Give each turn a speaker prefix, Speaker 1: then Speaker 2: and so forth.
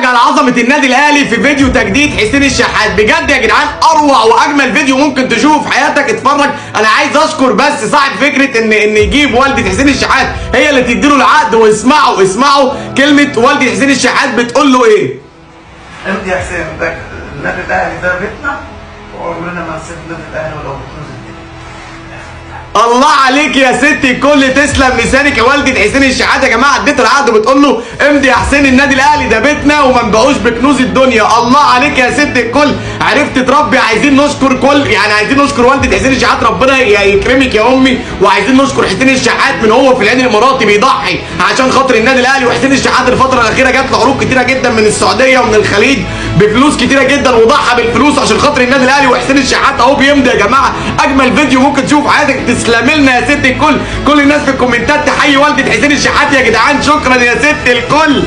Speaker 1: نتفرج على عظمه النادي الاهلي في فيديو تجديد حسين الشحات. بجد يا جدعان اروع واجمل فيديو ممكن تشوفه في حياتك. اتفرج. انا عايز اشكر بس صاحب فكره ان يجيب والده حسين الشحات هي اللي تديله العقد. واسمعوا كلمه والده حسين الشحات بتقول له ايه.
Speaker 2: امضي يا حسين، ده النادي الاهلي ده بيتنا وعمرنا ما نسيب النادي الاهلي ولو بكنوز الدنيا.
Speaker 1: الله عليك يا ست الكل، تسلم لسانك يا والده حسين الشحات. يا جماعه اديت العقد وبتقول له امضي يا حسين، النادي الاهلي ده بيتنا وما نبقوش بكنوز الدنيا. الله عليك يا ست الكل، عرفت تربي. عايزين نشكر عايزين نشكر والده حسين الشحات، ربنا يكرمك يا امي. وعايزين نشكر حسين الشحات من هو في العين الاماراتي بيضحي عشان خاطر النادي الاهلي. وحسين الشحات الفتره الاخيره جات له عروض كتيره جدا من السعوديه ومن الخليج بفلوس كتيره جدا، وضحى بالفلوس عشان خاطر النادي الاهلي. وحسين الشحات اهو بيمضي. يا جماعه اجمل فيديو ممكن تشوف في حياتك. تسلم لنا يا ست الكل. كل الناس في الكومنتات تحيي والده حسين الشحات يا جدعان. شكرا يا ست الكل.